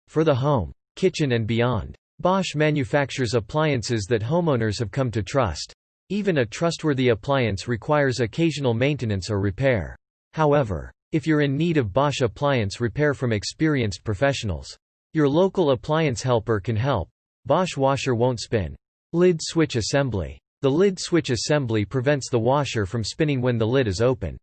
For the home, kitchen and beyond, Bosch manufactures appliances that homeowners have come to trust. Even a trustworthy appliance requires occasional maintenance or repair. However, if you're in need of Bosch appliance repair from experienced professionals, your local appliance helper can help. Bosch Washer won't spin. Lid switch assembly. The lid switch assembly prevents the washer from spinning when the lid is open.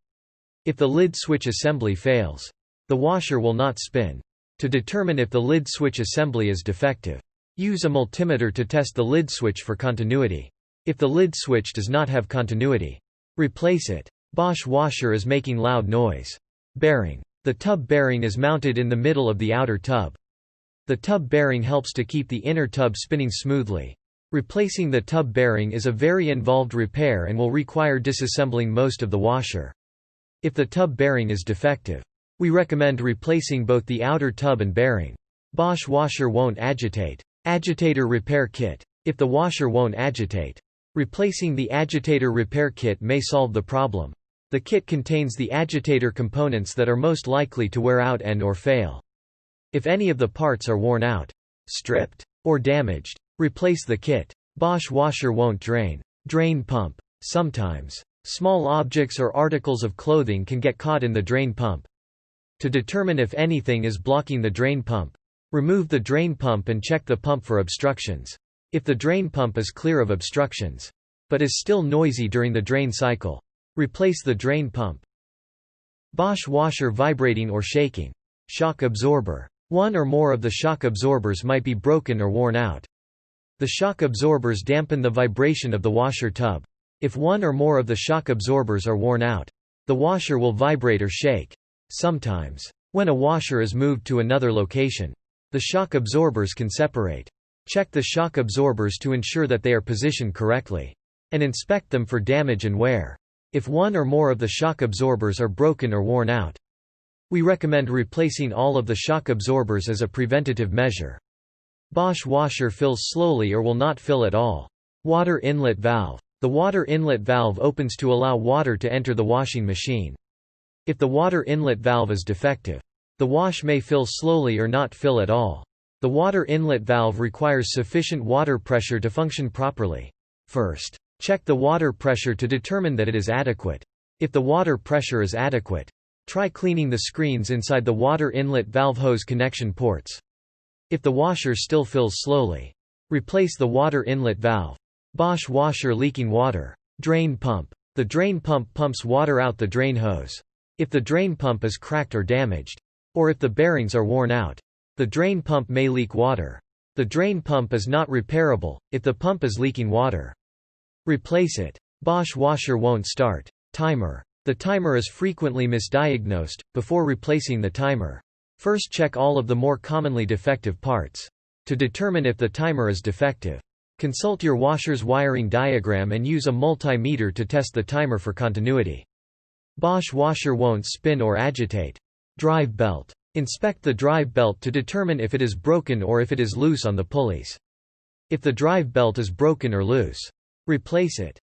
If the lid switch assembly fails, the washer will not spin. To determine if the lid switch assembly is defective, use a multimeter to test the lid switch for continuity. If the lid switch does not have continuity, replace it. Bosch Washer is making loud noise. Bearing. The tub bearing is mounted in the middle of the outer tub. The tub bearing helps to keep the inner tub spinning smoothly. Replacing the tub bearing is a very involved repair and will require disassembling most of the washer. If the tub bearing is defective, we recommend replacing both the outer tub and bearing. Bosch Washer won't agitate. Agitator repair kit. If the washer won't agitate, replacing the agitator repair kit may solve the problem. The kit contains the agitator components that are most likely to wear out and/or fail. If any of the parts are worn out, stripped, or damaged, replace the kit. Bosch Washer won't drain. Drain pump. Sometimes, small objects or articles of clothing can get caught in the drain pump. To determine if anything is blocking the drain pump, remove the drain pump and check the pump for obstructions. If the drain pump is clear of obstructions, but is still noisy during the drain cycle, replace the drain pump. Bosch Washer vibrating or shaking. Shock absorber. One or more of the shock absorbers might be broken or worn out. The shock absorbers dampen the vibration of the washer tub. If one or more of the shock absorbers are worn out, the washer will vibrate or shake. Sometimes, when a washer is moved to another location, the shock absorbers can separate. Check the shock absorbers to ensure that they are positioned correctly, and inspect them for damage and wear. If one or more of the shock absorbers are broken or worn out, we recommend replacing all of the shock absorbers as a preventative measure. Bosch Washer fills slowly or will not fill at all. Water inlet valve. The water inlet valve opens to allow water to enter the washing machine. If the water inlet valve is defective, the wash may fill slowly or not fill at all. The water inlet valve requires sufficient water pressure to function properly. First, check the water pressure to determine that it is adequate. If the water pressure is adequate, try cleaning the screens inside the water inlet valve hose connection ports. If the washer still fills slowly, replace the water inlet valve. Bosch Washer leaking water. Drain pump. The drain pump pumps water out the drain hose. If the drain pump is cracked or damaged, or if the bearings are worn out, the drain pump may leak water. The drain pump is not repairable if the pump is leaking water. Replace it. Bosch Washer won't start. Timer. The timer is frequently misdiagnosed. Before replacing the timer, first check all of the more commonly defective parts. To determine if the timer is defective, consult your washer's wiring diagram and use a multimeter to test the timer for continuity. Bosch Washer won't spin or agitate. Drive belt. Inspect the drive belt to determine if it is broken or if it is loose on the pulleys. If the drive belt is broken or loose, replace it.